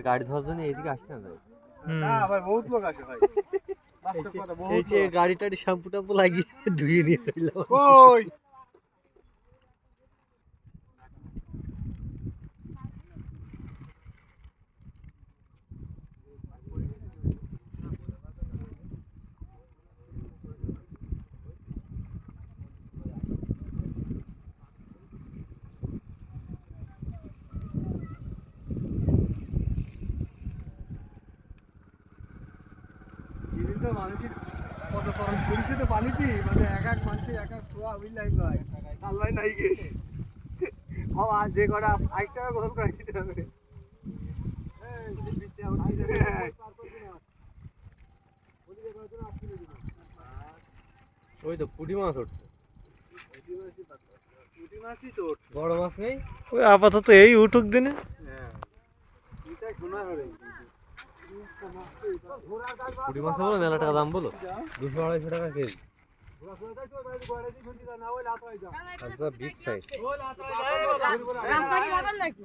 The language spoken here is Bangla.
গাড়ি ধরার জন্য এইদিকে আসতে না ভাই বহুত লোক আসে ভাই এই যে গাড়ি টাড়ি শ্যাম্পু ট্যাম্পু লাগিয়ে ধুয়ে নিয়ে চললাম কই মানুষের কত খরচ করেছে তো পানিতে মানে এক এক মানুষের এক এক ছোঁয়া বুঝলাই ভাই আল্লাহ নাই গে আর যে কটা 5 টাকা গোসল করে দিতে হবে ওই তো পুঁটি মাছ উঠছে পুঁটি মাছই তো বড় মাছ নেই ওই আপাতত এই উঠুক দিনে পুঁটি মাছ বলো মেলা টাকা দাম বলো 200-250 টাকা কেজি বিগ সাইজ রাস্তা কি যাবেন নাকি